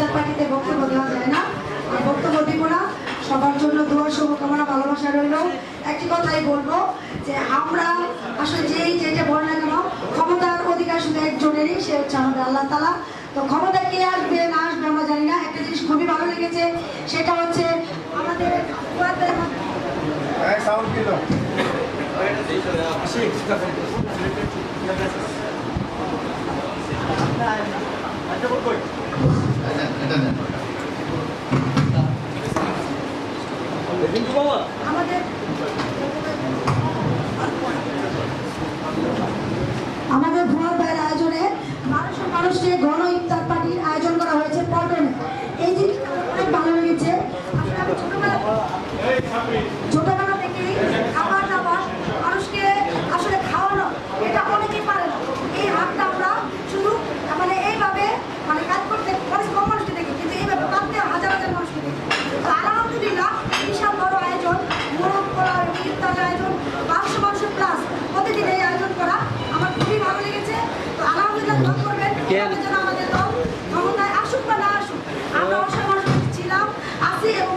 ইফতার পার্টিতে বক্তব্য দেওয়া যায় না, বক্তব্য দিব না। সবার জন্য দোয়া শুভকামনা ভালোবাসা রইল। একটি কথাই বলবো যে আমরা আসলে যেটা বল না কেন, ক্ষমতার অধিকার শুধু একজনেরই, সে হচ্ছে আমাদের আল্লাহ তাআলা। তো ক্ষমতা কে আসবে না আসবে আমরা জানি না। একটা জিনিস খুবই ভালো লেগেছে, সেটা হচ্ছে আমাদের আমাদের ভুয়া ভাইয়ের আয়োজনে মানুষকে গণ ইফতার পার্টির আয়োজন করা হয়েছে পল্টনে। এই জিনিসটা অনেক ভালো লেগেছে। ছোটবেলা থেকেই খাবার দাবার মানুষকে আসলে খাওয়ানো, এটা অনেকেই পারে না। এই হাতটা আমরা শুধু মানে এইভাবে মানে কাজ করতে অনেক কম মানুষকে দেখি, কিন্তু এইভাবে পারতে হাজার হাজার মানুষকে দেখি। তো আলহামদুলিল্লাহ বিশাল বড় আয়োজন, মোরগ করা ইফতারের আয়োজন, 500 মানুষের প্লাস প্রতিদিন এই আয়োজন করা আমার খুবই ভালো লেগেছে। তো আলহামদুলিল্লাহ দোয়া করবেন যেন আমাদের দল ক্ষমতায় আসুক বা না আসুক, আমরা অসহায় মানুষ ছিলাম, আছি এবং